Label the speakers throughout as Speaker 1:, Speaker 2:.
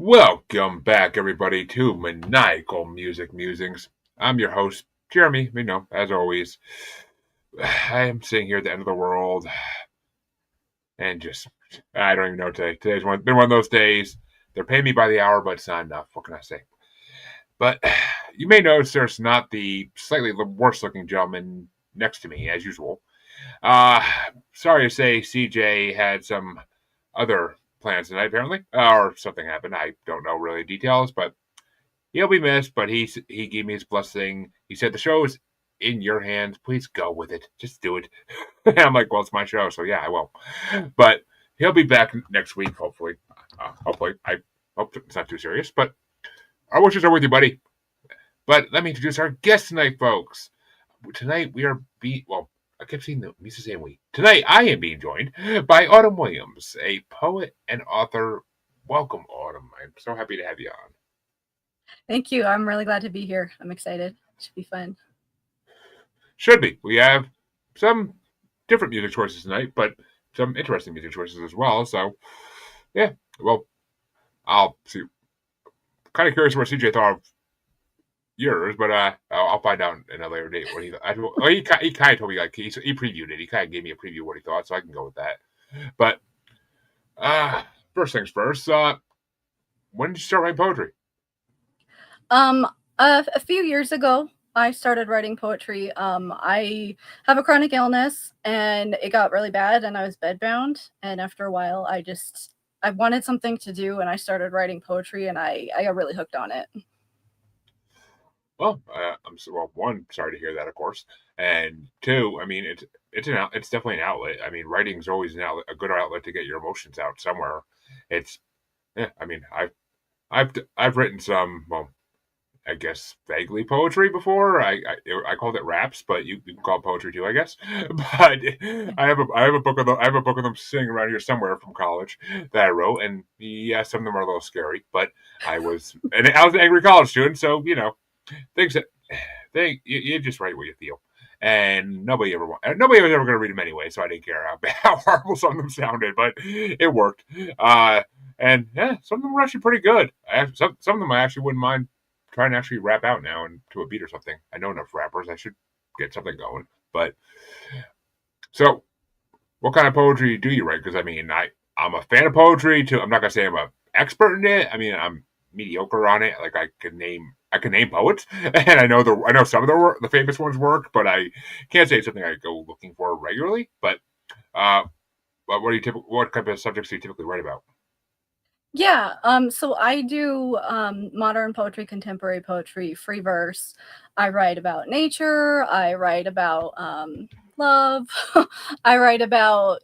Speaker 1: Welcome back, everybody, to Maniacal Musings. I'm your host, Jeremy. As always, I am sitting here at the end of the world, and I don't even know today. Been one of those days. They're paying me by the hour, but it's not enough. What can I say? But you may notice there's not the slightly worse looking gentleman next to me, as usual. Uh, Sorry to say, CJ had some other plans tonight, apparently, or something happened. I don't know really details, but he'll be missed. But he gave me his blessing. He said the show is in your hands. Please go with it. Just do it. And I'm like, well, it's my show, so yeah, I will. But he'll be back next week, hopefully. Hopefully, I hope it's not too serious. But our wishes are with you, buddy. But let me introduce our guest tonight, folks. Tonight we are I kept saying the used to saying we. Tonight I am being joined by Autumn Williams, a poet and author. Welcome, Autumn. I'm so happy to have you on.
Speaker 2: Thank you. I'm really glad to be here. I'm excited. It should be fun.
Speaker 1: Should be. We have some different music choices tonight, but some interesting music choices as well. So, yeah. Well, I'll see. Kind of curious what CJ thought of yours, but I'll find out in a later date what he. He kind of told me he previewed it. He kind of gave me a preview of what he thought, so I can go with that. But first things first. When did you start writing poetry?
Speaker 2: A few years ago, I started writing poetry. I have a chronic illness, and it got really bad, and I was bedbound. And after a while, I wanted something to do, and I started writing poetry, and I got really hooked on it.
Speaker 1: Well, one, sorry to hear that, of course, and two, I mean, it's definitely an outlet. I mean, writing is always a good outlet to get your emotions out somewhere. It's, yeah, I mean, I've written some, well, I guess vaguely poetry before. I called it raps, but you can call it poetry too, I guess. But I have a book of them sitting around here somewhere from college that I wrote, and yeah, some of them are a little scary. But I was an angry college student, so things that you just write what you feel, and nobody was ever going to read them anyway. So I didn't care how horrible some of them sounded, but it worked. And yeah, some of them were actually pretty good. Some of them I actually wouldn't mind trying to actually rap out now and to a beat or something. I know enough rappers. I should get something going. But so, what kind of poetry do you write? Because I mean, I'm a fan of poetry too. I'm not gonna say I'm an expert in it. I mean, I'm mediocre on it. Like I can name poets, and I know some of the famous ones work, but I can't say it's something I go looking for regularly. Uh, but what type of subjects do you typically write about?
Speaker 2: Yeah. So I do modern poetry, contemporary poetry, free verse. I write about nature. I write about love. I write about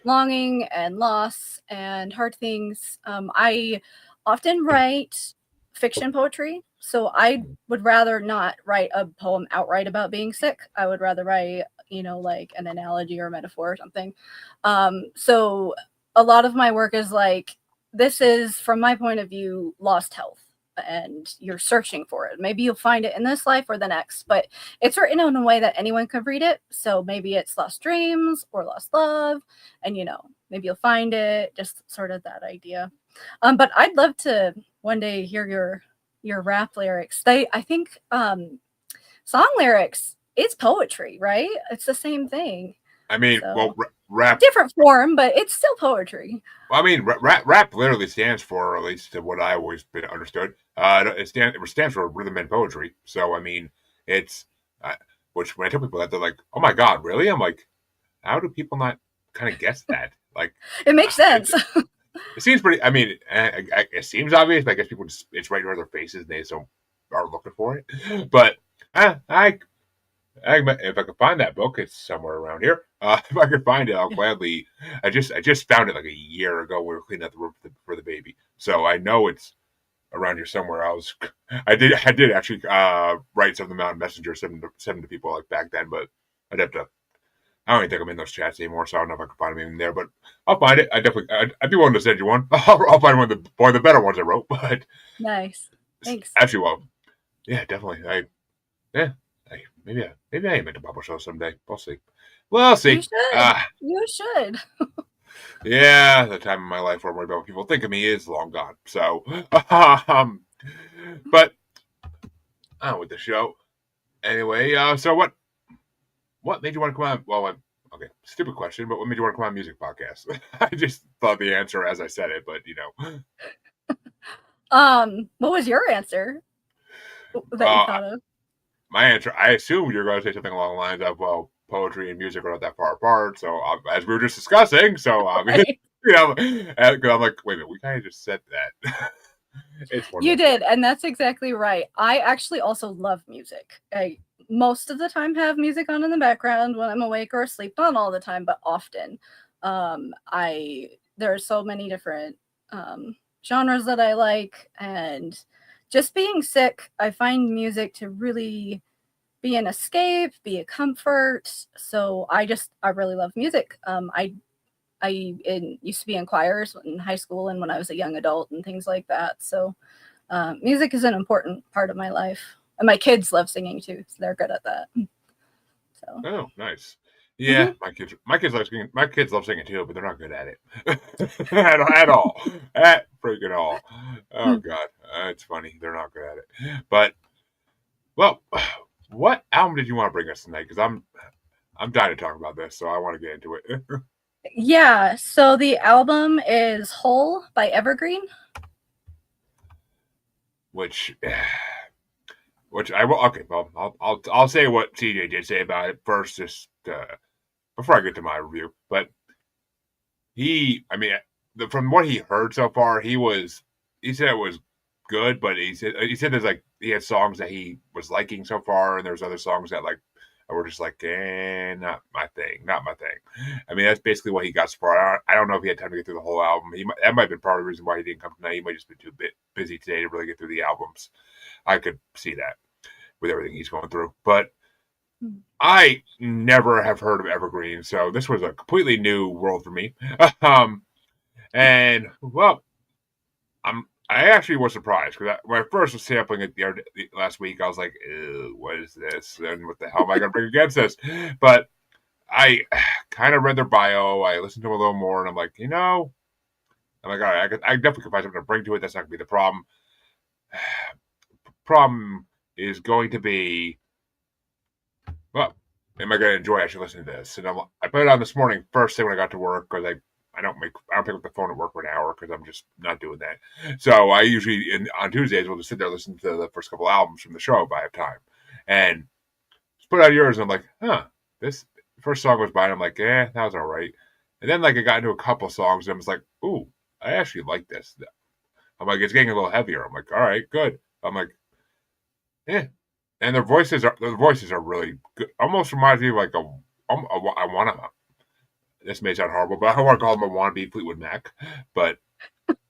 Speaker 2: longing and loss and hard things. I often write fiction poetry. So I would rather not write a poem outright about being sick. I would rather write, like an analogy or a metaphor or something. So a lot of my work is like, this is, from my point of view, lost health. And you're searching for it. Maybe you'll find it in this life or the next, but it's written in a way that anyone could read it. So maybe it's lost dreams or lost love, and maybe you'll find it. Just sort of that idea. But I'd love to one day hear your rap lyrics. I think song lyrics, it's poetry, right? It's the same thing.
Speaker 1: I mean,
Speaker 2: So
Speaker 1: rap.
Speaker 2: different form, but it's still poetry.
Speaker 1: I mean, rap literally stands for, at least to what I always been understood. It stands for rhythm and poetry. So I mean, it's which when I tell people that, they're like, "Oh my god, really?" I'm like, "How do people not kind of guess that?" Like,
Speaker 2: It makes sense.
Speaker 1: it seems pretty. I mean, it seems obvious, but I guess people it's right in their faces and they just don't are looking for it. But if I could find that book, it's somewhere around here. If I could find it, I'll gladly. I just found it like a year ago. We were cleaning out the room for the baby, so I know it's around here somewhere. I did actually write something out in Messenger, send to people like back then, but I'd have to. I don't even think I'm in those chats anymore, so I don't know if I can find them in there. But I'll find it. I'd be willing to send you one. I'll find one of the better ones I wrote. But
Speaker 2: Nice. Thanks.
Speaker 1: actually, well, yeah, definitely. Yeah, maybe I am meant to publish those someday. We'll see. We'll
Speaker 2: You
Speaker 1: see.
Speaker 2: should. You should.
Speaker 1: Yeah, the time in my life where I'm worried about what people think of me is long gone. So, but with the show anyway. So what made you want to come on? Well, okay, stupid question, but what made you want to come on music podcast? I just thought the answer as I said it, but
Speaker 2: What was your answer that you
Speaker 1: uh,
Speaker 2: thought of?
Speaker 1: my answer. I assumed you're going to say something along the lines of, well, poetry and music are not that far apart. So as we were just discussing, so
Speaker 2: Right.
Speaker 1: because I'm like, wait a minute, we kind of just said that. It's one of
Speaker 2: You
Speaker 1: those
Speaker 2: did,
Speaker 1: things.
Speaker 2: and that's exactly right. I actually also love music. I most of the time have music on in the background when I'm awake or asleep. Not all the time, but often. I There are so many different genres that I like, and just being sick, I find music to really be an escape, be a comfort. So I really love music. I used to be in choirs in high school and when I was a young adult and things like that. So music is an important part of my life, and my kids love singing too, so they're good at that. So,
Speaker 1: Oh, nice. Yeah,
Speaker 2: mhm.
Speaker 1: my kids like singing. My kids love singing too, but they're not good at it at all. At freaking all. Oh God, it's funny. They're not good at it. But well, what album did you want to bring us tonight? Because I'm dying to talk about this, so I want to get into it.
Speaker 2: Yeah, so the album is "Whole" by Evergreen.
Speaker 1: which which I will. Okay, well, I'll say what TJ did say about it first, just before I get to my review. But I mean, from what he heard so far, he said it was good, but he said there's like he had songs that he was liking so far, and there's other songs that like were just like, not my thing, not my thing. I mean, that's basically what he got so far. I don't know if he had time to get through the whole album. That might have been part of the reason why he didn't come tonight. He might just been too busy today to really get through the albums. I could see that with everything he's going through, but I never have heard of Evergreen, so this was a completely new world for me. um, and well, I actually was surprised because when I first was sampling it last week, I was like, ew, "What is this? And what the hell am I going to bring against this?" But I kind of read their bio. I listened to them a little more, and I'm like, I'm like, all right, I definitely can find something to bring to it. That's not going to be the problem. Problem is going to be, well, am I going to enjoy actually listening to this? And I put it on this morning first thing when I got to work because I don't pick up the phone at work for an hour because I'm just not doing that. So I usually on Tuesdays will just sit there listening to the first couple albums from the show if I have time, and just put out yours and I'm like, this first song was by and I'm like, that was all right. And then like I got into a couple songs and I was like, ooh, I actually like this. I'm like, it's getting a little heavier. I'm like, all right, good. I'm like, yeah. And their voices are really good. Almost reminds me of like I want to. This may sound horrible, but I want to call them a wannabe Fleetwood Mac. But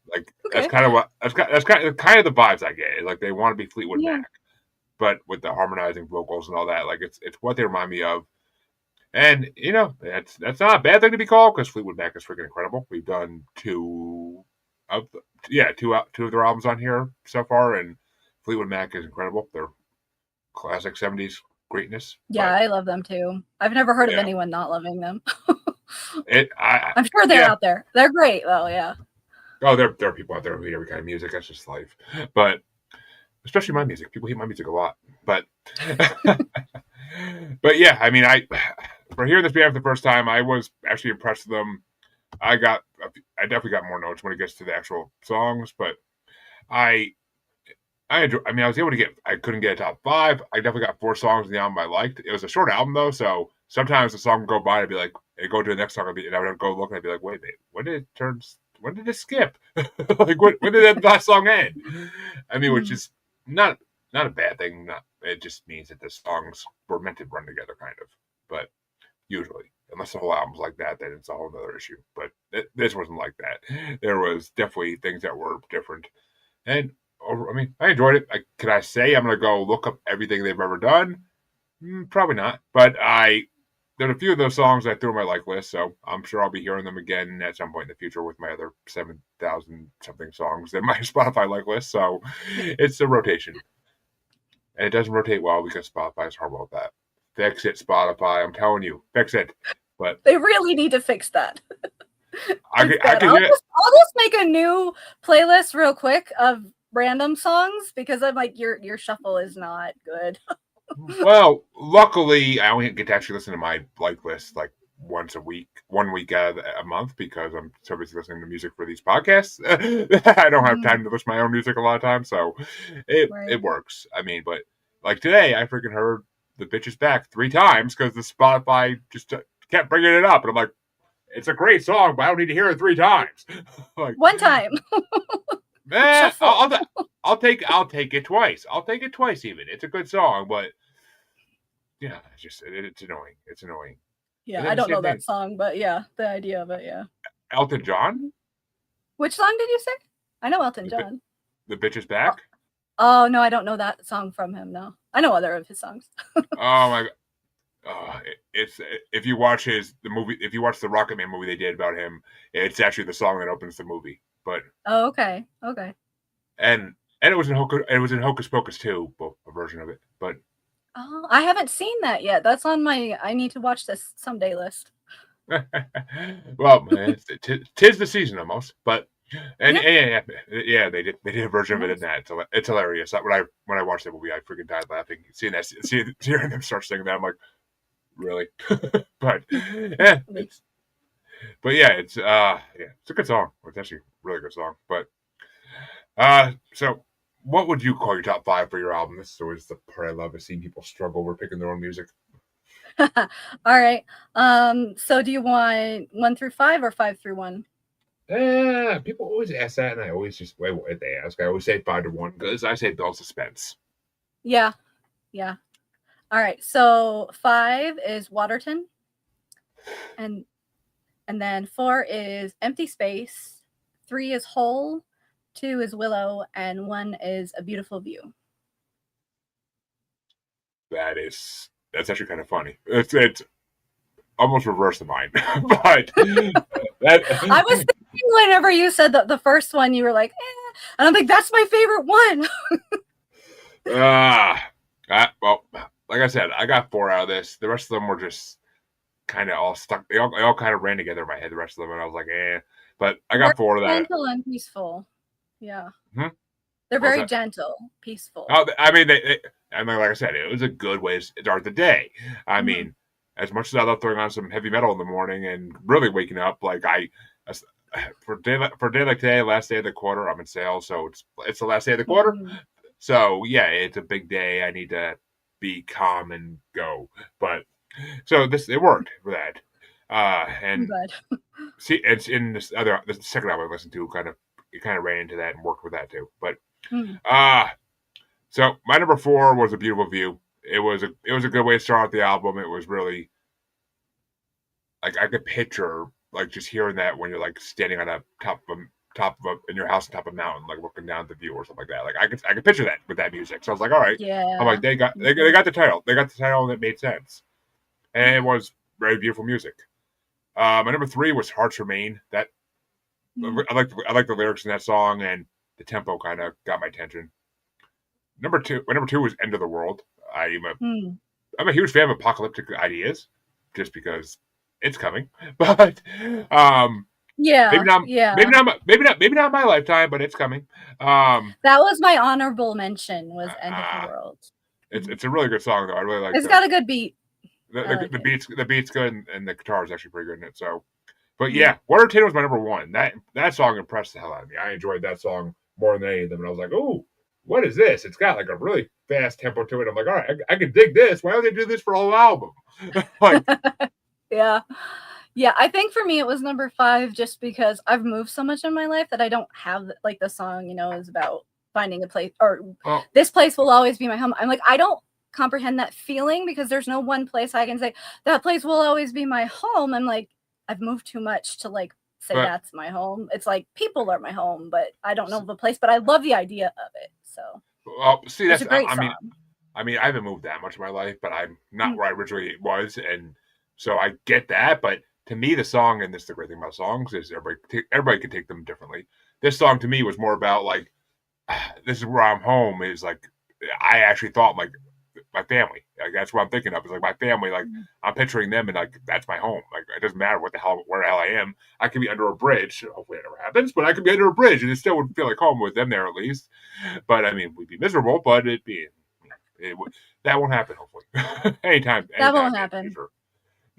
Speaker 1: like that's
Speaker 2: Okay.
Speaker 1: kind of what that's kind of the vibes I get. Like they want to be Fleetwood
Speaker 2: Yeah.
Speaker 1: Mac, but with the harmonizing vocals and all that. Like it's what they remind me of. And that's not a bad thing to be called because Fleetwood Mac is freaking incredible. We've done of two of their albums on here so far, and Fleetwood Mac is incredible. They're classic '70s greatness.
Speaker 2: Yeah,
Speaker 1: But
Speaker 2: I love them too. I've never heard of
Speaker 1: yeah,
Speaker 2: anyone not loving them. I'm sure they're
Speaker 1: yeah.
Speaker 2: out there. They're great though, yeah.
Speaker 1: Oh, there are people out there who hate every kind of music. That's just life. But especially my music, people hate my music a lot. But but yeah, I mean, for hearing this band for the first time, I was actually impressed with them. I definitely got more notes when it gets to the actual songs, but I I enjoy. I mean, I was able to get. I couldn't get a top five. I definitely got four songs in the album I liked. It was a short album though, so sometimes the song would go by, and I'd be like, it go to the next song, and I would go look, and I'd be like, wait a minute, when did it turn? When did it skip? Like, when did that last song end? I mean, which
Speaker 2: Mm.
Speaker 1: is not a bad thing. Not it just means that the songs were meant to run together, kind of. But usually, unless the whole album's like that, then it's a whole other issue. But this wasn't like that. There was definitely things that were different. And I mean, I enjoyed it. Could I say I'm going to go look up everything they've ever done? Probably not. But there's a few of those songs I threw on my like list, so I'm sure I'll be hearing them again at some point in the future with my other 7,000 something songs in my Spotify like list. So it's a rotation, and it doesn't rotate well because Spotify is horrible at that. Fix it, Spotify. I'm telling you, fix it. But
Speaker 2: They really need to fix that. It's
Speaker 1: I
Speaker 2: good.
Speaker 1: could hear.
Speaker 2: I'll just make a new playlist real quick of random songs because I'm like your shuffle is not good.
Speaker 1: Well, luckily, I only get to actually listen to my like list like once a week, 1 week out of a month because I'm so busy listening to music for these podcasts. I don't have
Speaker 2: Mhm.
Speaker 1: time to listen to my own music a lot of times, so it
Speaker 2: Right.
Speaker 1: works. I mean, but like today, I freaking heard "The Bitch Is Back" 3 times because the Spotify just kept bringing it up, and I'm like, it's a great song, but I don't need to hear it 3 times. Like,
Speaker 2: One time.
Speaker 1: man,
Speaker 2: Shuffle.
Speaker 1: I'll take it twice. I'll take it twice even. It's a good song, but yeah, it's annoying. It's annoying. And
Speaker 2: Yeah,
Speaker 1: then
Speaker 2: I
Speaker 1: the
Speaker 2: don't
Speaker 1: same
Speaker 2: know
Speaker 1: thing,
Speaker 2: that song, but yeah, the idea of it, yeah.
Speaker 1: Elton John,
Speaker 2: Mhm. Which song did you say? I know Elton
Speaker 1: the
Speaker 2: John.
Speaker 1: the bitch is
Speaker 2: Oh,
Speaker 1: back.
Speaker 2: oh no, I don't know that song from him. No, I know other of his songs.
Speaker 1: Oh my, it's if you watch the movie, if you watch the Rocket Man movie they did about him, it's actually the song that opens the movie. But
Speaker 2: Oh, okay, okay.
Speaker 1: and and it was in Hocus Pocus too, a version of it. But
Speaker 2: Oh, I haven't seen that yet. That's on my I need to watch this someday list.
Speaker 1: well, tis the season almost. But and
Speaker 2: Yeah,
Speaker 1: yeah, they did a version of it in
Speaker 2: nice.
Speaker 1: that. So it's hilarious. When I watched that movie, I freaking died laughing. Hearing them start singing that, I'm like, really? But yeah,
Speaker 2: Me.
Speaker 1: it's a good song. It's actually a really good song. But so what would you call your top five for your album? This is always the part I love is seeing people struggle over picking their own music.
Speaker 2: All right. So do you want 1 through 5 or 5 through 1?
Speaker 1: People always ask that, and I always just wait what they ask. I always say 5 to 1 because I say build suspense.
Speaker 2: Yeah, yeah. All right. So 5 is Waterton, and then 4 is Empty Space, 3 is Hole, 2 is Willow, and 1 is A Beautiful View.
Speaker 1: That's actually kind of funny. It's almost reverse of mine, but
Speaker 2: I was
Speaker 1: that
Speaker 2: thinking whenever you said that the first one, you were like, and I'm like, that's my favorite one.
Speaker 1: well, like I said, I got 4 out of this. The rest of them were just kind of all stuck. They all kind of ran together in my head. The rest of them, and I was like, eh. But I
Speaker 2: Very
Speaker 1: got 4 of that.
Speaker 2: gentle and peaceful. Yeah.
Speaker 1: Hmm?
Speaker 2: They're
Speaker 1: What was
Speaker 2: very
Speaker 1: that?
Speaker 2: gentle, peaceful.
Speaker 1: Oh, I mean, I mean, like I said, it was a good way to start the day. I
Speaker 2: Mhm.
Speaker 1: mean, as much as I love throwing on some heavy metal in the morning and really waking up, like for a day like today, last day of the quarter, I'm in sales, so it's the last day of the quarter.
Speaker 2: Mhm.
Speaker 1: So yeah, it's a big day. I need to be calm and go. But so it worked for that.
Speaker 2: I'm
Speaker 1: And
Speaker 2: glad.
Speaker 1: see, it's in the second album I listened to it kind of ran into that and worked with that too. But
Speaker 2: Mhm.
Speaker 1: uh so my number 4 was A Beautiful View. It was a good way to start out the album. It was really like I could picture like just hearing that when you're like standing on a top of in your house on top of a mountain, like looking down at the view or something like that. Like I could picture that with that music. So I was like, all right. I'm like
Speaker 2: Yeah.
Speaker 1: they
Speaker 2: Mhm.
Speaker 1: got the title. They got the title and it made sense. And it was very beautiful music. My number 3 was Hearts Remain. That
Speaker 2: Mhm.
Speaker 1: I like the lyrics in that song and the tempo kind of got my attention. My number 2 was End of the World. I'm a
Speaker 2: Mhm.
Speaker 1: I'm a huge fan of apocalyptic ideas, just because it's coming. But um, maybe
Speaker 2: Yeah,
Speaker 1: not,
Speaker 2: yeah.
Speaker 1: maybe not my lifetime, but it's coming. Um,
Speaker 2: That was my honorable mention was End of the
Speaker 1: uh,
Speaker 2: World.
Speaker 1: it's
Speaker 2: Mhm.
Speaker 1: it's a really good song though. I really like
Speaker 2: It's got a good beat.
Speaker 1: the,
Speaker 2: I
Speaker 1: the,
Speaker 2: like
Speaker 1: the
Speaker 2: it.
Speaker 1: beats. The beats good, and the guitar is actually pretty good in it. So, but
Speaker 2: Mhm.
Speaker 1: yeah, Water Tin was my number 1. That song impressed the hell out of me. I enjoyed that song more than any of them, and I was like, oh. What is this? It's got like a really fast tempo to it. I'm like, all right, I can dig this. Why don't they do this for a whole album? Like,
Speaker 2: Yeah. Yeah, I think for me it was number 5 just because I've moved so much in my life that I don't have like the song, is about finding a place or
Speaker 1: well,
Speaker 2: this place will always be my home. I'm like, I don't comprehend that feeling because there's no one place I can say that place will always be my home. I'm like, I've moved too much to like say
Speaker 1: but
Speaker 2: that's my home. It's like people are my home, but I don't know the place, but I love the idea of it. So
Speaker 1: well, see,
Speaker 2: it's a
Speaker 1: that's
Speaker 2: great
Speaker 1: I
Speaker 2: song.
Speaker 1: mean, I haven't moved that much in my life, but I'm not
Speaker 2: Mm,
Speaker 1: where I originally was, and so I get that. But to me, the song, and this is the great thing about songs, is everybody can take them differently. This song to me was more about like this is where I'm home. Is like I actually thought my family. Like that's what I'm thinking of. It's like my family. Like I'm picturing them, and like that's my home. Like it doesn't matter where the hell I am. I could be under a bridge. Hopefully it never happens, but I could be under a bridge, and it still would feel like home with them there at least. But I mean, we'd be miserable, but it'd be it would, that won't happen. Hopefully, anytime
Speaker 2: That
Speaker 1: in
Speaker 2: won't
Speaker 1: the
Speaker 2: happen.
Speaker 1: future.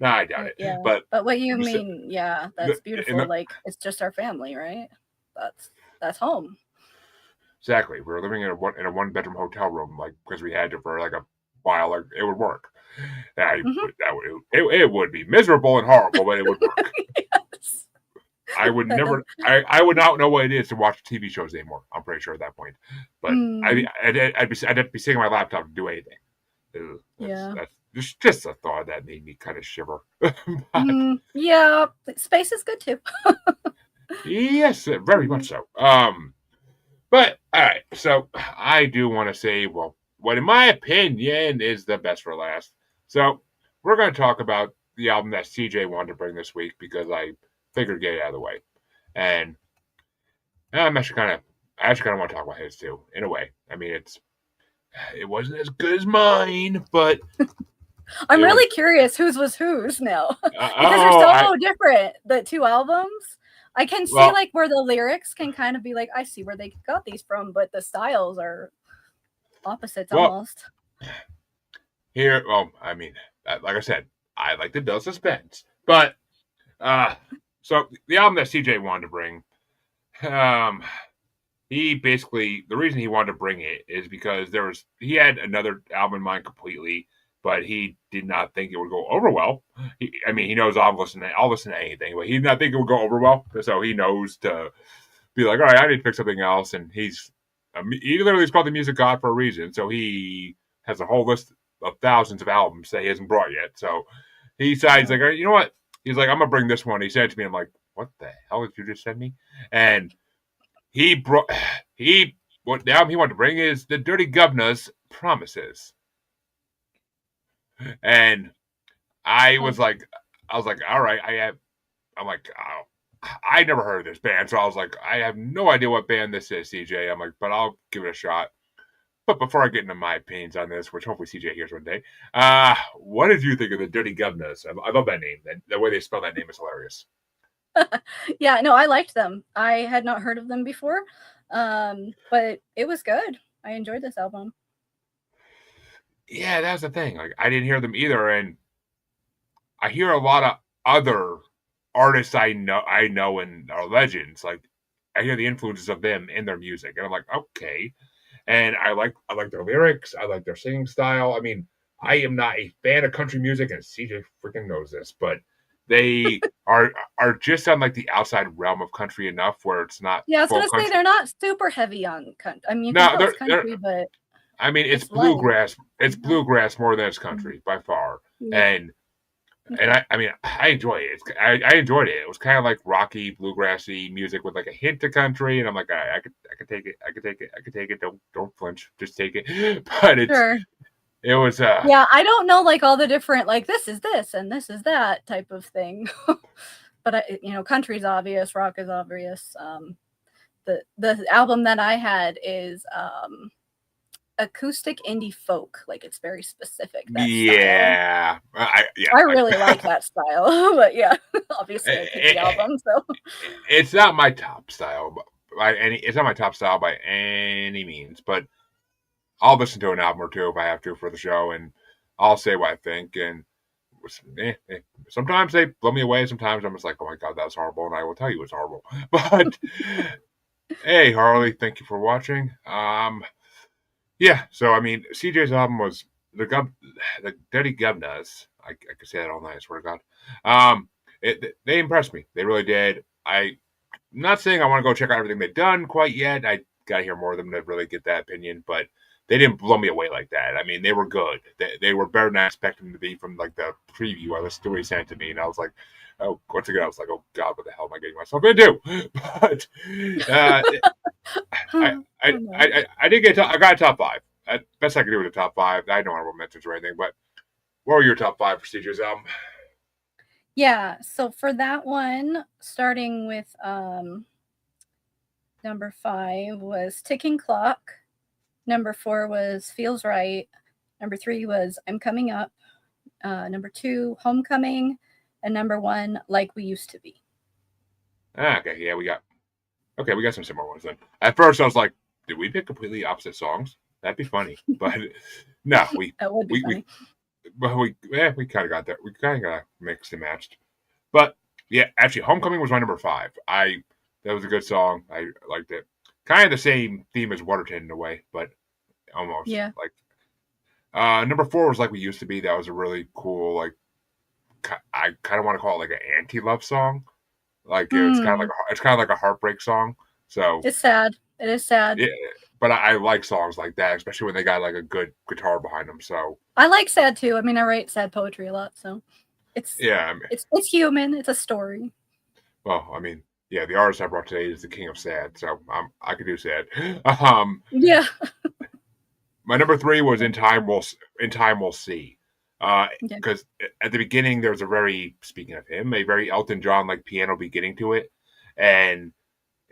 Speaker 1: No, I doubt
Speaker 2: But
Speaker 1: it.
Speaker 2: yeah.
Speaker 1: But
Speaker 2: But what you
Speaker 1: I'm just
Speaker 2: mean, yeah, that's
Speaker 1: in
Speaker 2: beautiful.
Speaker 1: the,
Speaker 2: Like it's just our family, right? That's home.
Speaker 1: exactly. We were living in a one bedroom hotel room, like because we had to for like a while. Like it would work.
Speaker 2: Hmm.
Speaker 1: It would be miserable and horrible, but it would work.
Speaker 2: Yes.
Speaker 1: I would
Speaker 2: That does.
Speaker 1: never. I would not know what it is to watch TV shows anymore. I'm pretty sure at that point. But
Speaker 2: Mm,
Speaker 1: I'd have to be sitting on my laptop to do anything.
Speaker 2: yeah.
Speaker 1: That's just a thought that made me kind of shiver. But
Speaker 2: Yeah. Space is good too.
Speaker 1: yes, very
Speaker 2: Mm.
Speaker 1: much so. But all right, so I do want to say, well, what in my opinion is the best for last. So we're going to talk about the album that CJ wanted to bring this week because I figured get it out of the way, and I'm I actually kind of want to talk about his too, in a way. I mean, it wasn't as good as mine, but
Speaker 2: I'm
Speaker 1: it was.
Speaker 2: really curious whose was whose now because they're
Speaker 1: Oh,
Speaker 2: so different. The two albums. I can see
Speaker 1: well,
Speaker 2: like where the lyrics can kind of be like, I see where they got these from, but the styles are opposites
Speaker 1: well,
Speaker 2: almost.
Speaker 1: here, well, I mean, like I said, I like to build suspense, but uh, so the album that CJ wanted to bring, um, he basically the reason he wanted to bring it is because he had another album in mind completely, but he did not think it would go over well. I mean, he knows I'll listen to anything, but he did not think it would go over well, so he knows to be like, all right, I need to pick something else, and he literally is called the music god for a reason. So he has a whole list of thousands of albums that he hasn't brought yet. So he decides like,
Speaker 2: Oh.
Speaker 1: all right, you know what? He's like, I'm gonna bring this one. He sent it to me. I'm like, what the hell did you just send me? And he brought he what the album he wanted to bring is the Dirty Governor's Promises, and I was
Speaker 2: Oh.
Speaker 1: like, all right, I'm like, oh, I never heard of this band, so I was like, I have no idea what band this is, CJ. I'm like, but I'll give it a shot. But before I get into my opinions on this, which hopefully CJ hears one day, what did you think of the Dirty Governors? I love that name. The way they spell that name is hilarious.
Speaker 2: Yeah, no, I liked them. I had not heard of them before, but it was good. I enjoyed this album.
Speaker 1: Yeah, that's the thing. Like, I didn't hear them either, and I hear a lot of other artists I know and are legends. Like, I hear the influences of them in their music, and I'm like, okay. And I like their lyrics. I like their singing style. I mean, I am not a fan of country music, and CJ freaking knows this, but they are just on like the outside realm of country enough where it's not
Speaker 2: Yeah, I was
Speaker 1: full
Speaker 2: gonna say
Speaker 1: country.
Speaker 2: they're not super heavy on country. I mean, you can
Speaker 1: No,
Speaker 2: tell it's
Speaker 1: they're
Speaker 2: country, but
Speaker 1: I mean, it's
Speaker 2: it's light.
Speaker 1: bluegrass. It's
Speaker 2: Mhm.
Speaker 1: bluegrass more than it's country by far,
Speaker 2: Yeah.
Speaker 1: and
Speaker 2: Okay.
Speaker 1: I mean, I enjoy it. I enjoyed it. It was kind of like rocky, bluegrassy music with like a hint of country, and I'm like, I could take it. I could take it. I could take it. Don't flinch. Just take it. But
Speaker 2: Sure.
Speaker 1: it was
Speaker 2: Yeah, I don't know like all the different like this is this and this is that type of thing. But country's obvious, rock is obvious. The album that I had is acoustic indie folk. Like it's very specific that style.
Speaker 1: yeah,
Speaker 2: I really like that style, but yeah, obviously I picked the album. So
Speaker 1: it's not my top style by any. It's not my top style by any means, but I'll listen to an album or two if I have to for the show, and I'll say what I think. And sometimes they blow me away. Sometimes I'm just like, oh my god, that's horrible, and I will tell you it's horrible. But hey, Harley, thank you for watching. Yeah. So I mean, CJ's album was the Dirty Gubnas. I could say that all night. I swear to God. They impressed me. They really did. I'm not saying I want to go check out everything they've done quite yet. I got to hear more of them to really get that opinion, but they didn't blow me away like that. I mean, they were good. They were better than I expected them to be from like the preview I listened to what he sent to me, and I was like, oh, once again, I was like, oh God, what the hell am I getting myself into? But uh,
Speaker 2: oh no.
Speaker 1: I did get I got a top five. Best I could do with a top five. I don't honorable mentions or anything, but what were your top five procedures album?
Speaker 2: Yeah, so for that one, starting with number 5 was Ticking Clock. Number 4 was Feels Right. Number 3 was I'm Coming Up. Number 2, Homecoming. And number 1, Like We Used to Be.
Speaker 1: Okay, yeah, we got some similar ones then. At first, I was like, did we pick completely opposite songs? That'd be funny, but no,
Speaker 2: That would be funny.
Speaker 1: we kind of got that. We kind of got mixed and matched. But yeah, actually, Homecoming was my number 5. That was a good song. I liked it. Kind of the same theme as Waterton in a way, but almost
Speaker 2: Yeah.
Speaker 1: like. Number 4 was Like We Used to Be. That was a really cool, like, I kind of want to call it like an anti-love song. Like it's kind of like a heartbreak song. So
Speaker 2: It's sad. It is sad.
Speaker 1: yeah, but I like songs like that, especially when they got like a good guitar behind them. So
Speaker 2: I like sad too. I mean, I write sad poetry a lot, so it's
Speaker 1: yeah,
Speaker 2: it's human. It's a story.
Speaker 1: well, I mean, yeah, the artist I brought today is the king of sad, so I could do sad.
Speaker 2: Yeah.
Speaker 1: My number 3 was In Time We'll See.
Speaker 2: Yeah.
Speaker 1: Because at the beginning there was a very, speaking of him, a very Elton John like piano beginning to it, and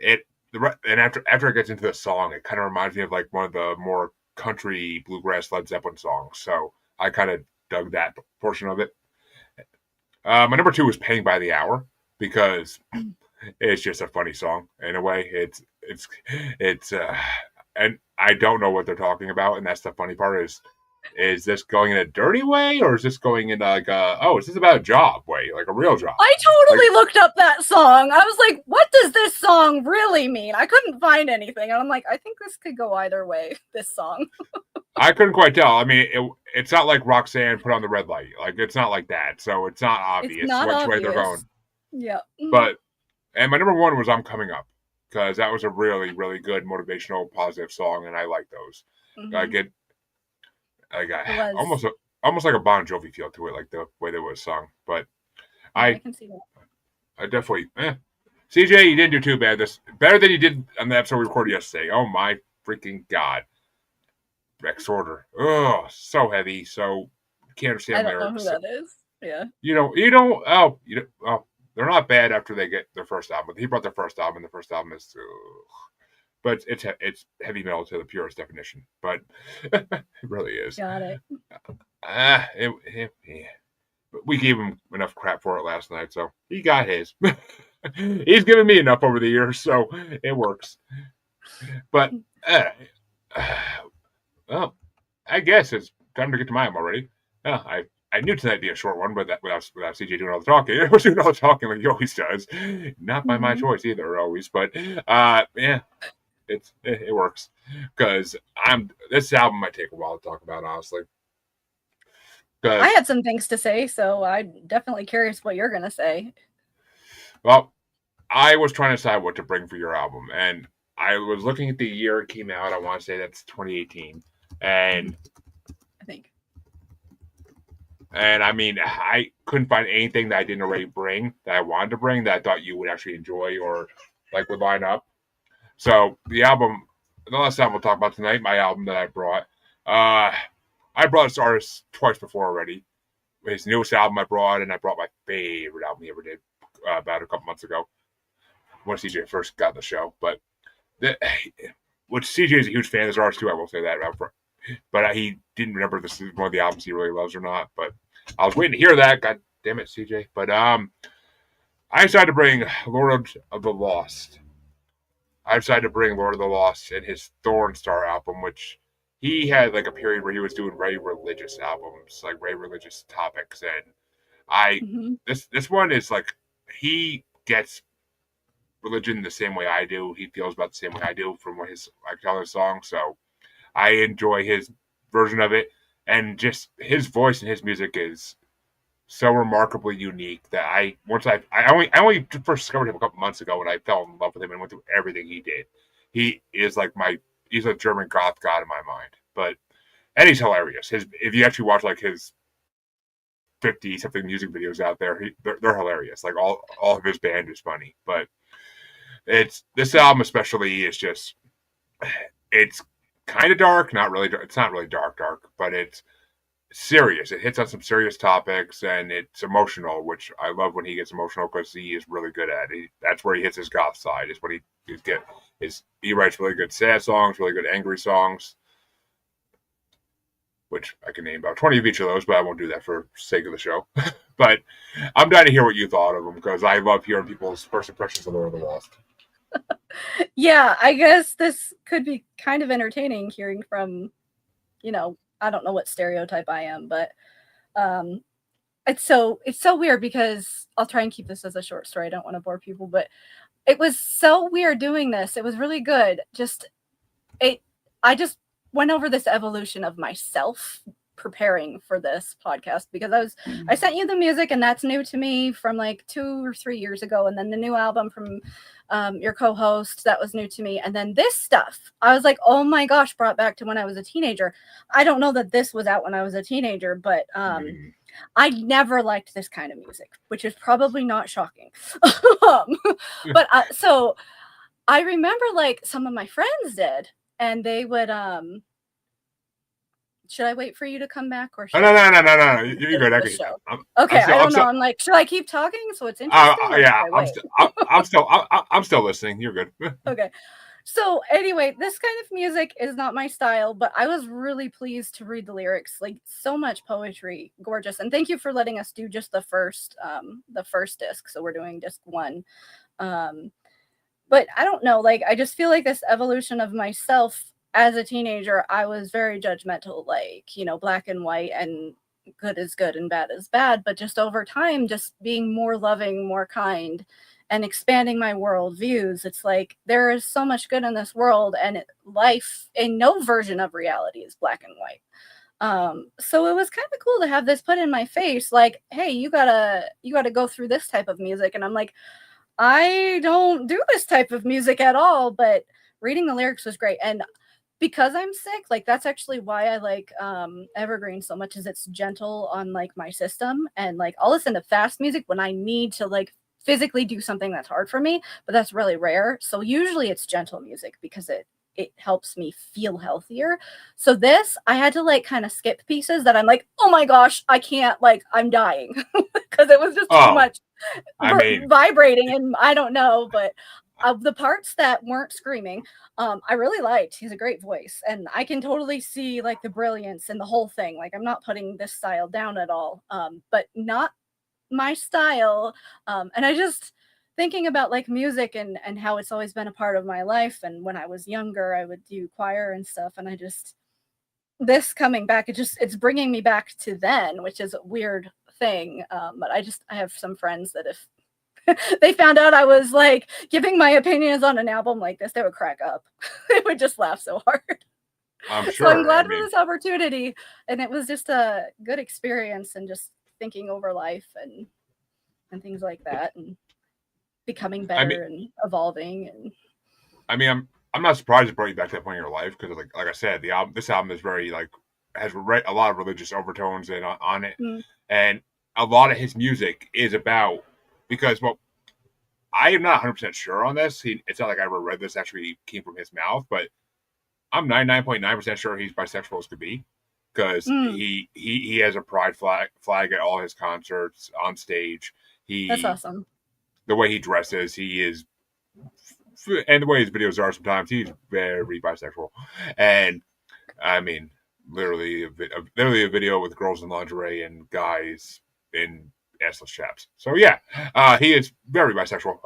Speaker 1: after it gets into the song, it kind of reminds me of like one of the more country bluegrass Led Zeppelin songs. So I kind of dug that portion of it. My number 2 was Paying by the Hour because it's just a funny song in a way. It's and I don't know what they're talking about, and that's the funny part is this going in a dirty way or is this going in like is this about a job way, like a real job?
Speaker 2: I totally
Speaker 1: like,
Speaker 2: looked up that song. I was like, what does this song really mean? I couldn't find anything. And I'm like, I think this could go either way, this song.
Speaker 1: I couldn't quite tell. I mean, it's not like Roxanne Put on the Red Light. Like, it's not like that. So it's not obvious
Speaker 2: It's not
Speaker 1: which
Speaker 2: obvious.
Speaker 1: way they're going.
Speaker 2: Yeah.
Speaker 1: And my number 1 was I'm Coming Up because that was a really, really good motivational, positive song, and I like those.
Speaker 2: Mm-hmm.
Speaker 1: I get almost like a Bon Jovi feel to it, like the way that was sung. But
Speaker 2: yeah, I can see that.
Speaker 1: I definitely, CJ, you didn't do too bad. This better than you did on the episode we recorded yesterday. Oh my freaking god! Rex Order. Oh, so heavy. So can't understand
Speaker 2: I don't
Speaker 1: lyrics.
Speaker 2: know who that is. Yeah.
Speaker 1: They're not bad after they get their first album. He brought their first album. The first album is, but it's heavy metal to the purest definition. But it really is.
Speaker 2: Got it.
Speaker 1: We gave him enough crap for it last night, so he got his. He's given me enough over the years, so it works. But well, I guess it's time to get to mine already. I knew tonight would be a short one, but without CJ doing all the talking, I was doing all the talking like he always does. Not by my choice either, always. But yeah, it works because this album might take a while to talk about, honestly.
Speaker 2: I had some things to say, so I'm definitely curious what you're gonna say.
Speaker 1: Well, I was trying to decide what to bring for your album, and I was looking at the year it came out. I want to say that's 2018, and
Speaker 2: I think.
Speaker 1: And I mean, I couldn't find anything that I didn't already bring that I wanted to bring that I thought you would actually enjoy or like would line up. So the last album we'll talk about tonight, my album that I brought. I brought this artist twice before already. His newest album I brought, and I brought my favorite album he ever did about a couple months ago when CJ first got the show. But which CJ is a huge fan of this artist too, I will say that. But he didn't remember this is one of the albums he really loves or not. But I was waiting to hear that. God damn it, CJ. But I decided to bring Lord of the Lost. I decided to bring Lord of the Lost and his Thorn Star album, which he had like a period where he was doing very religious albums, like very religious topics. And this one is like he gets religion the same way I do. He feels about the same way I do from what I tell his songs. So I enjoy his version of it, and just his voice and his music is so remarkably unique that I only first discovered him a couple months ago, and I fell in love with him and went through everything he did. He is like he's a German goth god in my mind, and he's hilarious. If you actually watch like his 50 something music videos out there, they're hilarious. Like all of his band is funny, but this album especially is just it's kind of dark, not really. It's not really dark, but it's serious. It hits on some serious topics, and it's emotional, which I love when he gets emotional because he is really good at it. That's where he hits his goth side. Is when he writes really good sad songs, really good angry songs. which I can name about 20 of each of those, but I won't do that for sake of the show. But I'm dying to hear what you thought of them because I love hearing people's first impressions of Lord of the Lost.
Speaker 2: Yeah, I guess this could be kind of entertaining hearing from, I don't know what stereotype I am, but um, it's so weird because I'll try and keep this as a short story. I don't want to bore people, but it was so weird doing this. It was really good. It I just went over this evolution of myself preparing for this podcast because I sent you the music and that's new to me from like 2 or 3 years ago, and then the new album from your co-host, that was new to me, and then this stuff I was like, oh my gosh, brought back to when I was a teenager. I don't know that this was out when I was a teenager, but I never liked this kind of music, which is probably not shocking. But so I remember like some of my friends did, and they would should I wait for you to come back, or
Speaker 1: Oh,
Speaker 2: should
Speaker 1: no,
Speaker 2: I
Speaker 1: no,
Speaker 2: just
Speaker 1: no, no,
Speaker 2: continue
Speaker 1: no.
Speaker 2: with
Speaker 1: You're good.
Speaker 2: the
Speaker 1: Okay,
Speaker 2: show?
Speaker 1: I'm
Speaker 2: Okay,
Speaker 1: still,
Speaker 2: I
Speaker 1: I'm
Speaker 2: don't know.
Speaker 1: still.
Speaker 2: I'm like, should I keep talking so it's interesting, or should
Speaker 1: Yeah,
Speaker 2: I wait?
Speaker 1: I'm still listening. You're good.
Speaker 2: Okay. So anyway, this kind of music is not my style, but I was really pleased to read the lyrics. Like, so much poetry, gorgeous. And thank you for letting us do just the first disc. So we're doing disc one. Um, but I don't know, like I just feel like this evolution of myself as a teenager, I was very judgmental, like, black and white, and good is good and bad is bad. But just over time, just being more loving, more kind, and expanding my world views, it's like there is so much good in this world, and life in no version of reality is black and white. So it was kind of cool to have this put in my face, like, hey, you gotta go through this type of music. And I'm like, I don't do this type of music at all, but reading the lyrics was great. And because I'm sick, like that's actually why I like Evergreen so much, is it's gentle on like my system. And like I'll listen to fast music when I need to like physically do something that's hard for me, but that's really rare. So usually it's gentle music because it helps me feel healthier. So this, I had to like kind of skip pieces that I'm like, oh my gosh, I can't, like I'm dying because it was just too
Speaker 1: Oh,
Speaker 2: much
Speaker 1: I mean,
Speaker 2: vibrating, and I don't know, but the parts that weren't screaming, I really liked. He's a great voice, and I can totally see like the brilliance in the whole thing. Like I'm not putting this style down at all, but not my style. And I just thinking about like music and how it's always been a part of my life. And when I was younger, I would do choir and stuff, and I just this coming back, it's bringing me back to then, which is a weird thing. But I have some friends that if they found out I was like giving my opinions on an album like this, they would crack up. They would just laugh so hard.
Speaker 1: I'm
Speaker 2: So I'm
Speaker 1: sure. I
Speaker 2: glad for
Speaker 1: mean,
Speaker 2: this opportunity. And it was just a good experience, and just thinking over life and things like that, and becoming
Speaker 1: I mean,
Speaker 2: better and evolving. And
Speaker 1: I'm not surprised it brought you back to that point in your life because, like I said, this album is very like has a lot of religious overtones on it,
Speaker 2: mm,
Speaker 1: and a lot of his music is about because well, I am not 100% sure on this. It's not like I ever read this actually came from his mouth, but I'm 99.9% sure he's bisexual as could be because
Speaker 2: mm,
Speaker 1: he has a pride flag at all his concerts on stage.
Speaker 2: that's
Speaker 1: He
Speaker 2: awesome.
Speaker 1: the way he dresses, he is, and the way his videos are sometimes, he's very bisexual. And I mean, literally a video with girls in lingerie and guys in assless chaps. So yeah, he is very bisexual.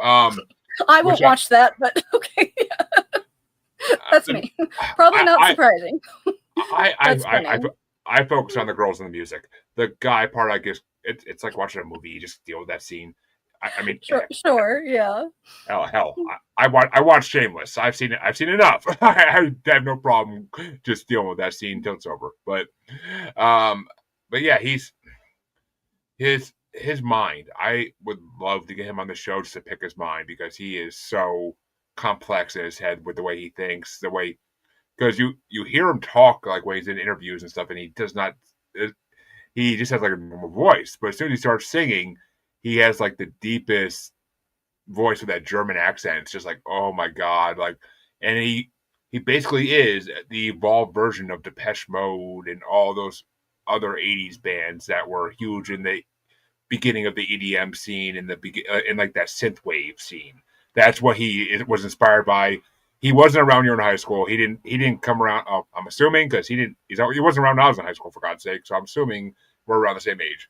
Speaker 2: I
Speaker 1: Which
Speaker 2: won't watch that, but okay. That's
Speaker 1: I,
Speaker 2: me. Probably not
Speaker 1: I,
Speaker 2: surprising.
Speaker 1: I, I,
Speaker 2: That's
Speaker 1: I, I,
Speaker 2: funny.
Speaker 1: I focus on the girls and the music. The guy part, I guess, it's like watching a movie. You just deal with that scene. I mean,
Speaker 2: Sure,
Speaker 1: heck,
Speaker 2: sure, yeah.
Speaker 1: hell, I watched Shameless. I've seen it. I've seen enough. I have no problem just dealing with that scene till it's over. Um, but yeah, his mind. I would love to get him on the show just to pick his mind because he is so complex in his head with the way he thinks, the way because you hear him talk like when he's in interviews and stuff, and he does not. He just has like a normal voice, but as soon as he starts singing, he has like the deepest voice with that German accent. It's just like, oh my god, like, and he basically is the evolved version of Depeche Mode and all those other '80s bands that were huge in the beginning of the EDM scene and in like that synthwave scene. That's what he was inspired by. he wasn't around you in high school. He didn't come around. Oh, I'm assuming because he wasn't around when I was in high school, for God's sake. So I'm assuming we're around the same age.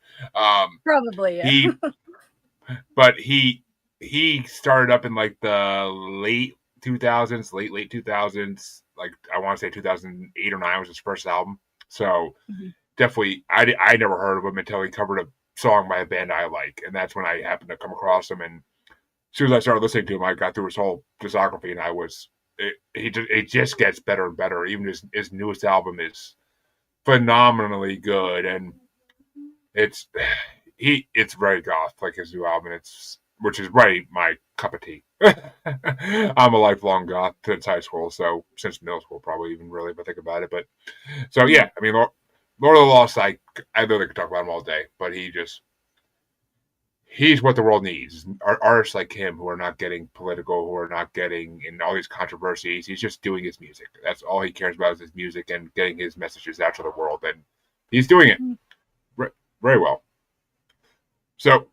Speaker 2: Probably, yeah.
Speaker 1: He but he started up in like the late 2000s, late 2000s. Like I want to say 2008 or 9 was his first album. So
Speaker 2: Mhm.
Speaker 1: definitely, I never heard of him until he covered a song by a band I like, and that's when I happened to come across him. And as soon as I started listening to him, I got through his whole discography, and it just gets better and better. Even his newest album is phenomenally good, and it's it's very goth like his new album. It's which is right my cup of tea. I'm a lifelong goth since high school, so since middle school probably even really if I think about it. But so
Speaker 2: Mhm.
Speaker 1: yeah, I mean Lord of the Lost, I literally could talk about him all day, but he's what the world needs. Artists like him who are not getting political, who are not getting in all these controversies. He's just doing his music. That's all he cares about is his music and getting his messages out to the world, and he's doing it
Speaker 2: Mhm.
Speaker 1: very well. So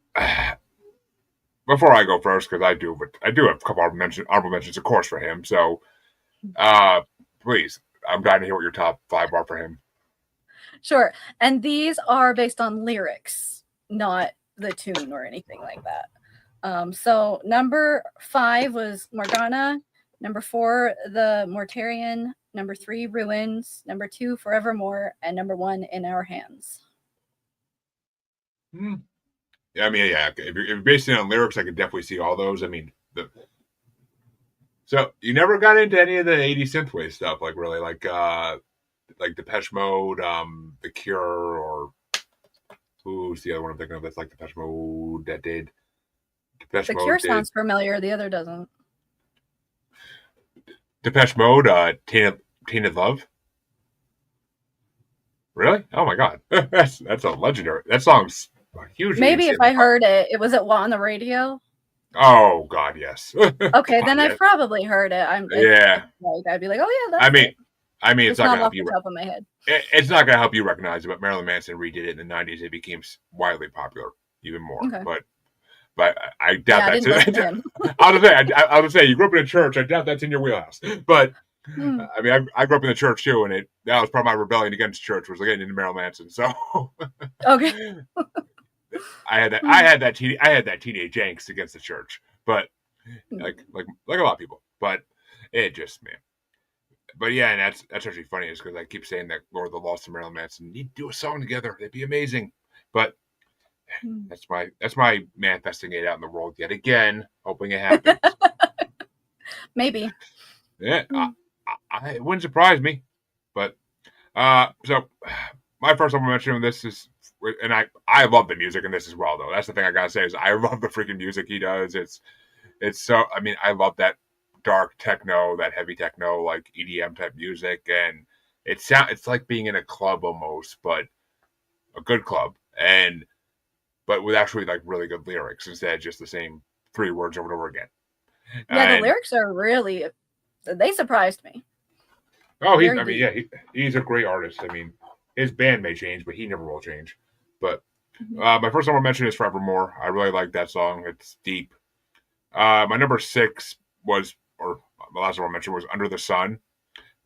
Speaker 1: before I go first, because I do have a couple honorable mentions, of course, for him. So uh, please, I'm dying to hear what your top 5 are for him.
Speaker 2: Sure. And these are based on lyrics, not the tune or anything like that. So number 5 was Morgana. Number 4, The Mortarian. Number 3, Ruins. Number 2, Forevermore. And number 1, In Our Hands.
Speaker 1: Yeah, I mean, yeah, if you're basing it on lyrics, I could definitely see all those. I mean, so you never got into any of the 80s synthwave stuff, like really, like Depeche Mode, The Cure, or who's the other one I'm thinking of that's like Depeche Mode that did Depeche
Speaker 2: The Cure
Speaker 1: Mode did
Speaker 2: sounds familiar, the other doesn't.
Speaker 1: Depeche Mode, Tainted Love. Really? Oh my god, that's a legendary. That song's hugely
Speaker 2: Maybe if
Speaker 1: insane.
Speaker 2: I heard it, was it on the radio?
Speaker 1: Oh god, yes.
Speaker 2: Okay,
Speaker 1: God,
Speaker 2: then I've
Speaker 1: yes.
Speaker 2: probably heard it.
Speaker 1: Yeah.
Speaker 2: Like I'd be like, oh yeah,
Speaker 1: I
Speaker 2: that's
Speaker 1: mean,
Speaker 2: it.
Speaker 1: it's
Speaker 2: Just
Speaker 1: not
Speaker 2: not
Speaker 1: gonna
Speaker 2: off
Speaker 1: help
Speaker 2: the
Speaker 1: you.
Speaker 2: top of my head.
Speaker 1: It's not gonna help you recognize it, but Marilyn Manson redid it in the '90s. It became widely popular, even more.
Speaker 2: Okay.
Speaker 1: But I doubt
Speaker 2: Yeah, I
Speaker 1: that's
Speaker 2: didn't listen to
Speaker 1: it.
Speaker 2: him.
Speaker 1: I would say you grew up in a church. I doubt that's in your wheelhouse. But
Speaker 2: Hmm.
Speaker 1: I mean, I grew up in the church too, and that was part of my rebellion against church was getting into Marilyn Manson. So
Speaker 2: Okay.
Speaker 1: I had that teenage angst against the church, but
Speaker 2: Hmm.
Speaker 1: like a lot of people. But it just man. But yeah, and that's actually funny is because I keep saying that Lord of the Lost and Marilyn Manson need to do a song together. They'd be amazing. But
Speaker 2: Hmm.
Speaker 1: that's my manifesting it out in the world yet again, hoping it happens.
Speaker 2: Maybe.
Speaker 1: Yeah,
Speaker 2: Hmm.
Speaker 1: it wouldn't surprise me. But so my first time mentioning this is, and I love the music in this as well. Though that's the thing I gotta say is I love the freaking music he does. It's so I mean I love that dark techno, that heavy techno, like EDM type music, and it's like being in a club almost, but a good club, and but with actually like really good lyrics instead of just the same 3 words over and over again.
Speaker 2: Yeah, the
Speaker 1: And
Speaker 2: lyrics are really they surprised me.
Speaker 1: I
Speaker 2: Very
Speaker 1: mean,
Speaker 2: deep.
Speaker 1: yeah, he's a great artist. I mean, his band may change, but he never will change. But
Speaker 2: Mhm.
Speaker 1: my first song I'll mention is Forevermore. I really like that song. It's deep. My number 6 was, or the last one I mentioned was Under the Sun.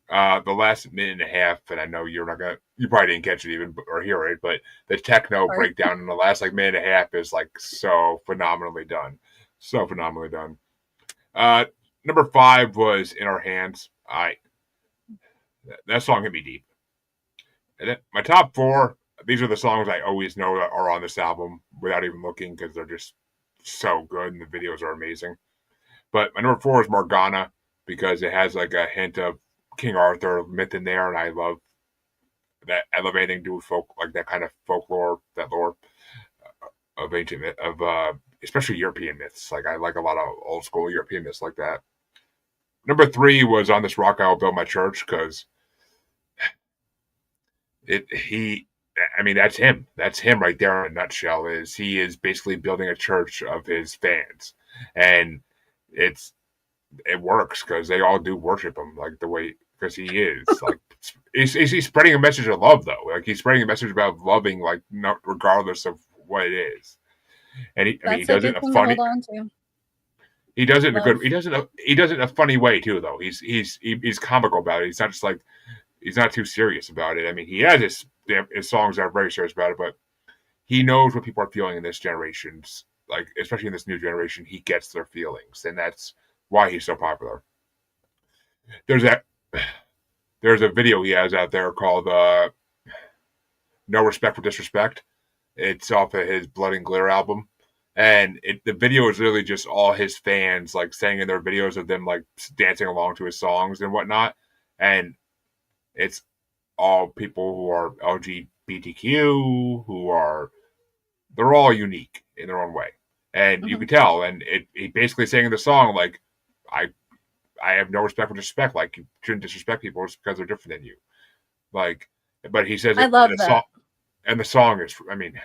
Speaker 1: The last minute and a half, and I know you probably didn't catch it even or hear it, but the techno
Speaker 2: Sorry.
Speaker 1: breakdown in the last like minute and a half is like so phenomenally done, so phenomenally done. Uh, Number 5 was In Our Hands. That song hit me deep. And then my top 4, these are the songs I always know that are on this album without even looking because they're just so good and the videos are amazing. But my number 4 is Morgana because it has like a hint of King Arthur myth in there, and I love that. I love anything to do with folk, like that kind of folklore, that lore of ancient of especially European myths. Like I like a lot of old school European myths like that. Number 3 was On This Rock I Will Build My Church because it he I mean that's him. That's him right there in a nutshell. Is he is basically building a church of his fans, and it's it works because they all do worship him like the way because he is like he's spreading a message of love though. Like he's spreading a message about loving like not regardless of what it is. And I mean he
Speaker 2: That's a
Speaker 1: does it
Speaker 2: good
Speaker 1: in a
Speaker 2: thing to
Speaker 1: funny
Speaker 2: hold on to.
Speaker 1: He does it in a good.
Speaker 2: Love.
Speaker 1: He does it in a funny way too, though. He's comical about it. He's not just like he's not too serious about it. I mean, he has his songs that are very serious about it, but he knows what people are feeling in this generation's like, especially in this new generation. He gets their feelings, and that's why he's so popular. There's that. There's a video he has out there called "No Respect for Disrespect." It's off of his Blood and Glitter album, and the video is literally just all his fans like singing their videos of them like dancing along to his songs and whatnot, and it's all people who are LGBTQ, who are they're all unique in their own way, and you
Speaker 2: Hmm.
Speaker 1: can tell. And he basically saying in the song like, I I have no respect for disrespect. Like you shouldn't disrespect people just because they're different than you. Like, but he says
Speaker 2: I
Speaker 1: it in
Speaker 2: love
Speaker 1: a song,
Speaker 2: that.
Speaker 1: and the song is. I mean,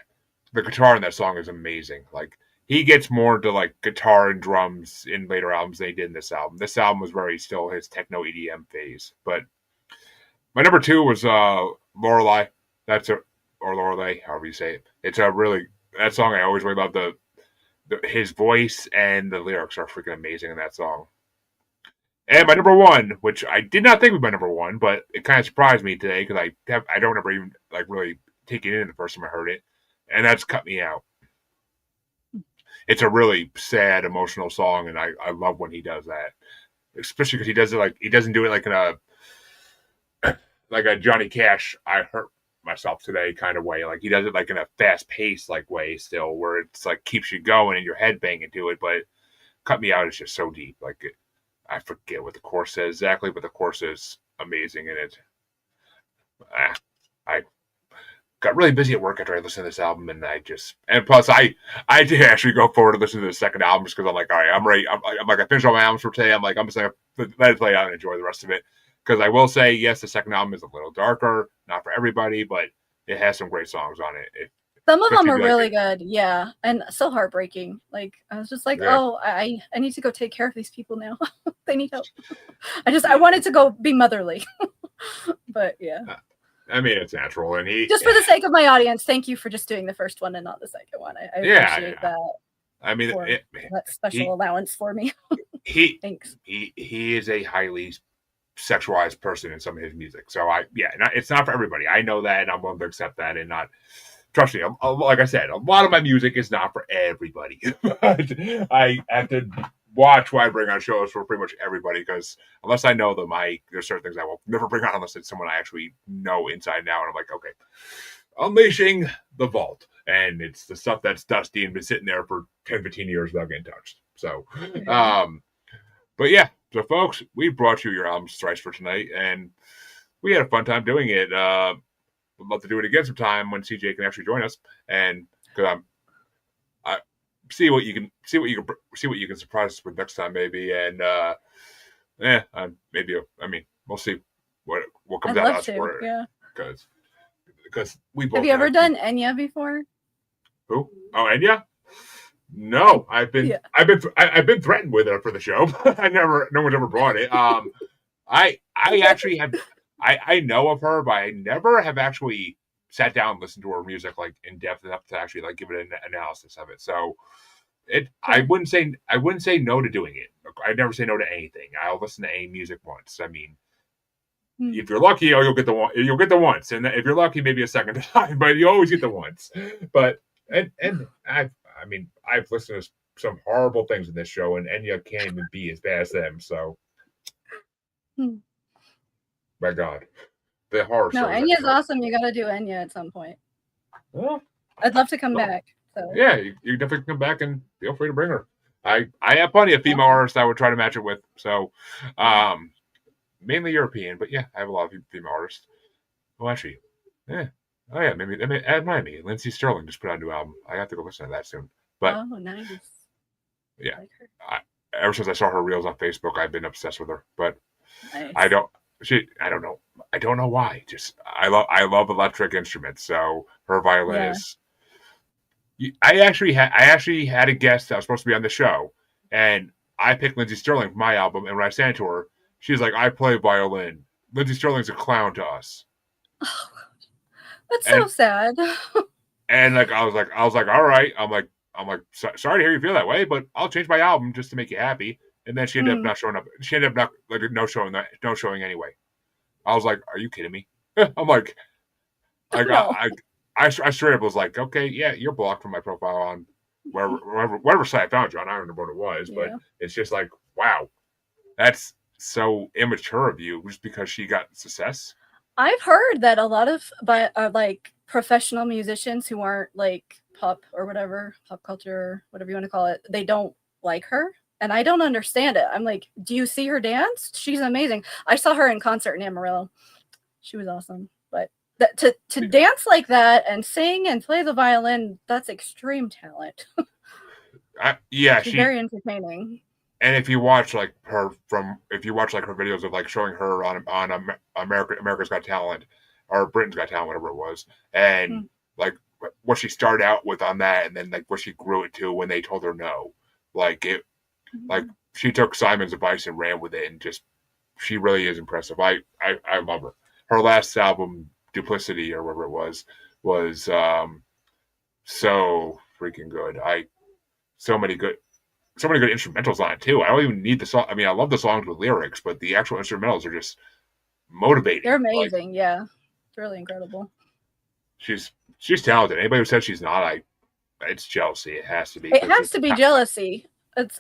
Speaker 1: the guitar in that song is amazing. Like he gets more into like guitar and drums in later albums than he did in this album. This album was very still his techno EDM phase. But my number two was Lorelei. That's a or Lorelei, however you say it. It's a really that song I always really love his voice and the lyrics are freaking amazing in that song. And my number one, which I did not think would be my number one, but it kind of surprised me today because I don't ever even like really take it in the first time I heard it, and that's "Cut Me Out." It's a really sad, emotional song, and I love when he does that, especially because he does it like he doesn't do it like in a like a Johnny Cash "I hurt myself today" kind of way. Like he does it like in a fast paced like way still, where it's like keeps you going and your head banging to it. But "Cut Me Out" is just so deep. Like I forget what the chorus says exactly, but the chorus is amazing in it. I got really busy at work after I listened to this album, and and plus I did actually go forward to listen to the second album just because I'm like, all right, I'm ready. I'm like I finished all my albums for today. I'm like I'm just gonna let it play out and enjoy the rest of it. Because I will say, yes, the second album is a little darker, not for everybody, but it has some great songs on it.
Speaker 2: Some of them
Speaker 1: Especially if
Speaker 2: are
Speaker 1: you like
Speaker 2: really
Speaker 1: it.
Speaker 2: good, yeah, and so heartbreaking. Like I was just like,
Speaker 1: Yeah,
Speaker 2: oh, I need to go take care of these people now. They need help. I wanted to go be motherly, but yeah.
Speaker 1: I mean it's natural, and
Speaker 2: Just for the sake of my audience, thank you for just doing the first one and not the second one. I
Speaker 1: yeah,
Speaker 2: appreciate
Speaker 1: yeah.
Speaker 2: that
Speaker 1: I mean
Speaker 2: for that special
Speaker 1: he
Speaker 2: allowance for me.
Speaker 1: he
Speaker 2: Thanks.
Speaker 1: he is a highly sexualized person in some of his music. So it's not for everybody. I know that, and I'm willing to accept that, and not trust me. Like I said, a lot of my music is not for everybody. I have to watch why I bring on shows for pretty much everybody because unless I know them, there's certain things I will never bring on unless it's someone I actually know inside and out. And I'm like, okay, unleashing the vault, and it's the stuff that's dusty and been sitting there for 10, 15 years without getting touched. So,
Speaker 2: Yeah.
Speaker 1: um, but yeah, so folks, we brought you your albums thrice for tonight, and we had a fun time doing it. Would love to do it again sometime when CJ can actually join us, and because I see what you can see what you can surprise us with next time, maybe, and maybe I mean we'll see what comes
Speaker 2: I'd
Speaker 1: out of
Speaker 2: love
Speaker 1: us
Speaker 2: to.
Speaker 1: for it
Speaker 2: Yeah.
Speaker 1: because we
Speaker 2: Have
Speaker 1: both
Speaker 2: you ever
Speaker 1: have
Speaker 2: done Enya before?
Speaker 1: who and yeah.
Speaker 2: I
Speaker 1: No,
Speaker 2: yeah.
Speaker 1: I've been threatened with it for the show. No one's ever brought it. I actually have I know of her, but I never have actually sat down and listened to her music like in depth enough to actually like give it an analysis of it. So
Speaker 2: Fair.
Speaker 1: I wouldn't say no to doing it. I never say no to anything. I'll listen to any music once. I mean,
Speaker 2: Hmm.
Speaker 1: if you're lucky, oh, you'll get the once, and if you're lucky, maybe a second time, but you always get the once. But and I mean I've listened to some horrible things in this show, and Enya can't even be as bad as them. So
Speaker 2: Hmm.
Speaker 1: my God, the horror
Speaker 2: No,
Speaker 1: stories I can
Speaker 2: Enya's
Speaker 1: tell.
Speaker 2: awesome. You got to do Enya at some point.
Speaker 1: Well,
Speaker 2: I'd love to come
Speaker 1: well,
Speaker 2: back. So
Speaker 1: yeah, you definitely come back and feel free to bring her. I have plenty of female
Speaker 2: awesome.
Speaker 1: artists I would try to match it with. So,
Speaker 2: Yeah.
Speaker 1: um, mainly European, but yeah, I have a lot of female artists. Well, actually, yeah. Oh yeah, maybe add me. Lindsay Sterling just put out a new album. I have to go listen to that soon. But
Speaker 2: Oh, nice.
Speaker 1: yeah,
Speaker 2: I like her.
Speaker 1: ever since I saw her reels on Facebook, I've been obsessed with her. But I
Speaker 2: Nice.
Speaker 1: don't. I don't know. I don't know why. Just I love electric instruments. So her violin
Speaker 2: Yeah.
Speaker 1: is. I actually had a guest that was supposed to be on the show, and I picked Lindsay Sterling for my album. And when I sang to her, she's like, "I play violin. Lindsay Sterling's a clown to us."
Speaker 2: Oh, that's so
Speaker 1: And
Speaker 2: sad.
Speaker 1: like I was like, all right. I'm like, sorry to hear you feel that way, but I'll change my album just to make you happy. And then she ended up
Speaker 2: Mm,
Speaker 1: not showing up. She ended up not like no showing anyway. I was like, are you kidding me? I'm like, I got
Speaker 2: no.
Speaker 1: I straight up was like, okay, yeah, you're blocked from my profile on whatever site I found you on. I don't remember what it was, but
Speaker 2: Yeah.
Speaker 1: it's just like, wow, that's so immature of you just because she got success.
Speaker 2: I've heard that a lot of like professional musicians who aren't like pop or whatever, pop culture, whatever you want to call it, they don't like her. And I don't understand it. I'm like, do you see her dance? She's amazing. I saw her in concert in Amarillo. She was awesome. But to dance like that and sing and play the violin, that's extreme talent.
Speaker 1: Yeah,
Speaker 2: She's
Speaker 1: she
Speaker 2: very entertaining.
Speaker 1: and if you watch like her from if you watch like her videos of like showing her on America's Got Talent or Britain's Got Talent, whatever it was, and
Speaker 2: Mm,
Speaker 1: like what she started out with on that, and then like what she grew it to when they told her no, like it like
Speaker 2: mm.
Speaker 1: she took Simon's advice and ran with it, and just she really is impressive. I love her. Her last album, Duplicity or whatever it was so freaking good. I so many good instrumentals on it too. I don't even need the song. I mean, I love the songs with lyrics, but the actual instrumentals are just
Speaker 2: They're
Speaker 1: motivating. Like
Speaker 2: amazing. Yeah. It's really incredible.
Speaker 1: she's she's talented. Anybody who says she's not, it's jealousy. It has to be
Speaker 2: It
Speaker 1: because
Speaker 2: has to be jealousy.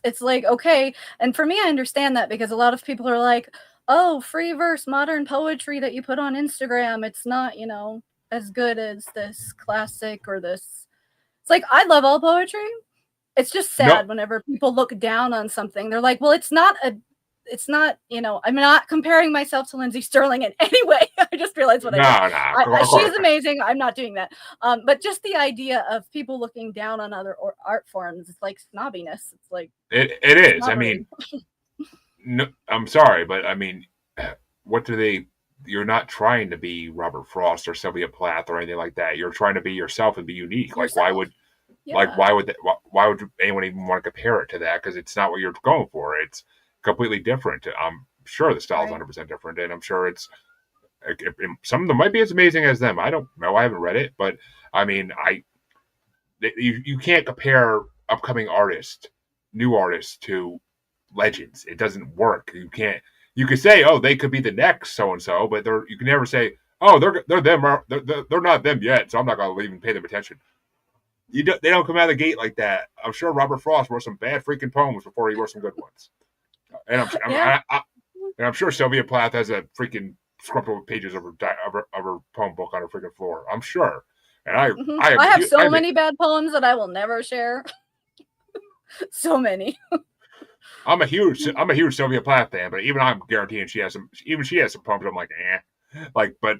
Speaker 2: It's like, okay, and for me I understand that because a lot of people are like, "Oh, free verse modern poetry that you put on Instagram, it's not, as good as this classic or this." It's like I love all poetry. It's just
Speaker 1: no,
Speaker 2: sad whenever people look down on something. They're like, "Well, I'm not comparing myself to Lindsay Sterling in any way." I just realized what I did.
Speaker 1: of
Speaker 2: She's
Speaker 1: course.
Speaker 2: amazing. I'm not doing that. But just the idea of people looking down on other art forms, it's like snobbiness. It's like
Speaker 1: It is. I mean,
Speaker 2: snobbery.
Speaker 1: no, I'm sorry, but I mean, what do they? You're not trying to be Robert Frost or Sylvia Plath or anything like that. You're trying to be yourself and be unique.
Speaker 2: Yourself.
Speaker 1: Like
Speaker 2: Yeah.
Speaker 1: why would anyone even want to compare it to that? Because it's not what you're going for. It's completely different. I'm sure the style is
Speaker 2: Right.
Speaker 1: 100% different, and I'm sure it's some of them might be as amazing as them. I don't know. I haven't read it, but I mean, you can't compare upcoming artists, new artists to legends. It doesn't work. You can't. You could say, oh, they could be the next so and so, but you can never say, oh, they're them. They're not them yet, so I'm not going to even pay them attention. They don't come out of the gate like that. I'm sure Robert Frost wrote some bad freaking poems before he wrote some good ones, and
Speaker 2: Yeah.
Speaker 1: I'm sure Sylvia Plath has a freaking scrumpled pages of her poem book on her freaking floor. I'm sure, and I am
Speaker 2: I have so many bad poems that I will never share. So many.
Speaker 1: I'm a huge Sylvia Plath fan, but even I'm guaranteeing she has some poems. I'm like, but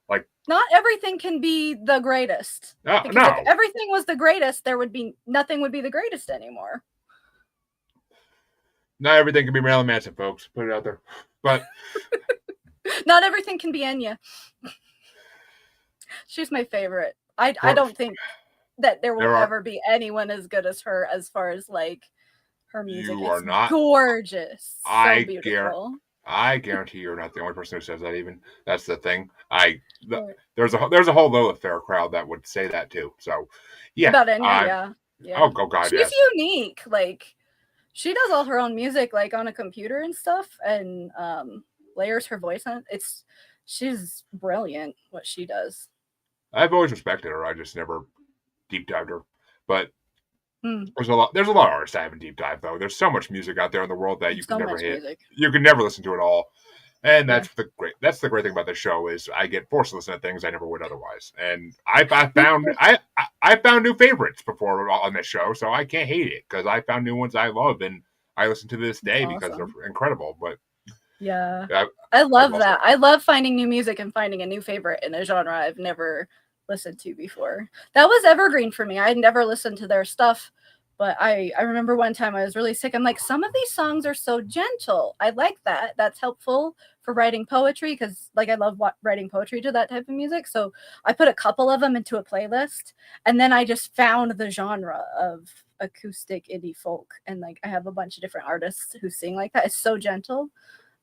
Speaker 1: like,
Speaker 2: Not everything can be the greatest. Because if
Speaker 1: no,
Speaker 2: everything was the greatest, there would be nothing would be the greatest anymore.
Speaker 1: not everything can be Marilyn Manson, folks. Put it out there, but
Speaker 2: Not everything can be Enya. She's my favorite. I
Speaker 1: for,
Speaker 2: don't think that there will
Speaker 1: there are
Speaker 2: ever be anyone as good as her as far as like her music.
Speaker 1: you are
Speaker 2: It's
Speaker 1: not.
Speaker 2: gorgeous. So
Speaker 1: I guarantee.
Speaker 2: beautiful.
Speaker 1: I guarantee you're not the only person who says that. Even that's the thing. I
Speaker 2: Right.
Speaker 1: there's a whole Lilith Fair crowd that would say that too. So, yeah,
Speaker 2: About Enya,
Speaker 1: I
Speaker 2: yeah. Yeah.
Speaker 1: oh god,
Speaker 2: She's
Speaker 1: yes.
Speaker 2: unique. Like she does all her own music like on a computer and stuff and layers her voice on it. She's brilliant what she does.
Speaker 1: I've always respected her. I just never deep dived her. But
Speaker 2: Mm,
Speaker 1: there's a lot of artists I haven't deep dived though. There's so much music out there in the world that you can
Speaker 2: so
Speaker 1: never
Speaker 2: much
Speaker 1: hit.
Speaker 2: music.
Speaker 1: You can never listen to it all. And
Speaker 2: Yeah.
Speaker 1: that's the great thing about this show is I get forced to listen to things I never would otherwise. And I found new favorites before on this show, so I can't hate it because I found new ones I love and I listen to this day because
Speaker 2: Awesome.
Speaker 1: they're incredible. But
Speaker 2: Yeah.
Speaker 1: I,
Speaker 2: I
Speaker 1: I've
Speaker 2: love
Speaker 1: lost
Speaker 2: that. I love finding new music and finding a new favorite in a genre I've never listened to before. That was evergreen for me. I had never listened to their stuff, but I remember one time I was really sick. I'm like, some of these songs are so gentle. I like that. That's helpful for writing poetry because, like, I love writing poetry to that type of music. So I put a couple of them into a playlist, and then I just found the genre of acoustic indie folk, and like I have a bunch of different artists who sing like that. It's so gentle.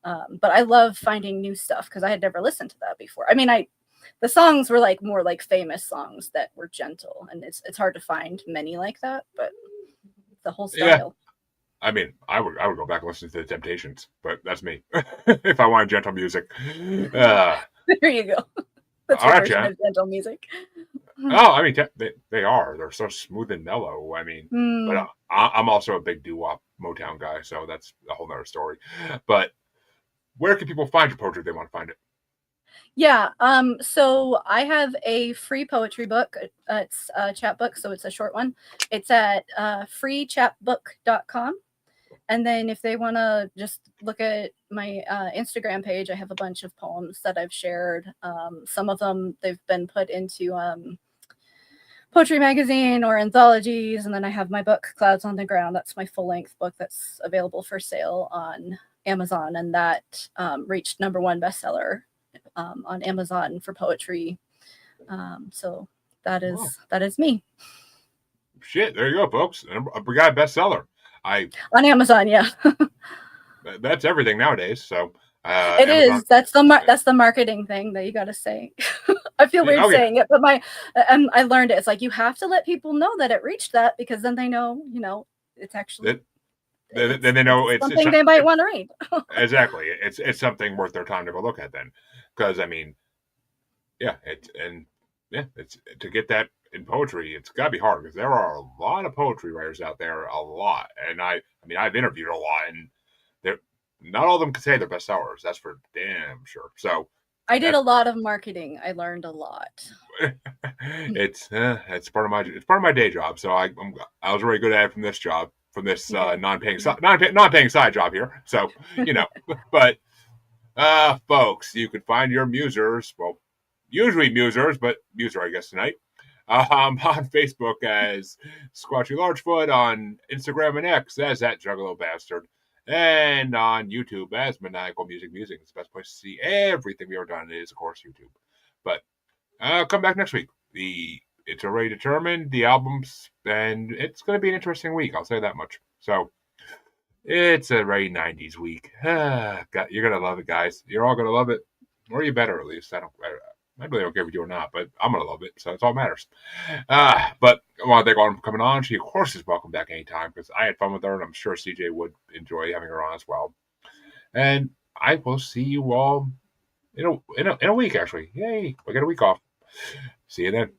Speaker 2: But I love finding new stuff because I had never listened to that before. I mean, The songs were like more like famous songs that were gentle, and it's hard to find many like that, but the whole
Speaker 1: Yeah,
Speaker 2: style.
Speaker 1: I mean, I would go back and listen to the Temptations, but that's me. If I wanted gentle music, uh,
Speaker 2: There you go. That's
Speaker 1: all
Speaker 2: your
Speaker 1: right,
Speaker 2: version
Speaker 1: yeah.
Speaker 2: of gentle music.
Speaker 1: Oh, I mean, they are. They're so smooth and mellow. I mean, but
Speaker 2: Hmm.
Speaker 1: I'm also a big doo-wop Motown guy, so that's a whole nother story. But where can people find your poetry if they want to find it?
Speaker 2: Yeah. So I have a free poetry book. It's a chat book, so it's a short one. It's at freechatbook.com. And then if they want to just look at my Instagram page, I have a bunch of poems that I've shared. Some of them they've been put into poetry magazine or anthologies, and then I have my book Clouds on the Ground. That's my full length book that's available for sale on Amazon, and that reached number one bestseller on Amazon for poetry. So
Speaker 1: Well,
Speaker 2: that is me
Speaker 1: shit, there you go, folks. A guy bestseller. I
Speaker 2: on Amazon. Yeah,
Speaker 1: That's everything nowadays. So
Speaker 2: it
Speaker 1: Amazon.
Speaker 2: is. That's the marketing thing that you got to say. I feel weird
Speaker 1: Oh yeah,
Speaker 2: saying it, but I learned it. It's like you have to let people know that it reached that because then they know, it's actually
Speaker 1: then then they know
Speaker 2: it's
Speaker 1: it's
Speaker 2: something
Speaker 1: not
Speaker 2: they might want to read.
Speaker 1: exactly. It's something worth their time to go look at then, because I mean, yeah, it's to get that in poetry. It's got to be hard because there are a lot of poetry writers out there, a lot, and I mean I've interviewed a lot, and they're not all of them can say they're bestsellers. That's for damn sure. So
Speaker 2: I did
Speaker 1: that's
Speaker 2: a lot of marketing. I learned a lot.
Speaker 1: it's part of my day job. So I was really good at it from this job, from this
Speaker 2: Good.
Speaker 1: non-paying side job here. So you know, but folks, you can find your musers, well, usually musers, but muser I guess tonight, on Facebook as Squatchy Largefoot, on Instagram and X as that Juggalo Bastard, and on YouTube as Maniacal Music Musings. The best place to see everything we ever done is, of course, YouTube. But come back next week. It's already determined the albums, and it's going to be an interesting week. I'll say that much. So it's a very '90s week. God, you're gonna love it, guys. You're all gonna love it, or you better at least. I really don't care if you do or not, but I'm gonna love it, so that's all that matters. But I want to thank Autumn for coming on. She, of course, is welcome back anytime because I had fun with her, and I'm sure CJ would enjoy having her on as well. And I will see you all in a week, actually. Yay! I get a week off. See you then.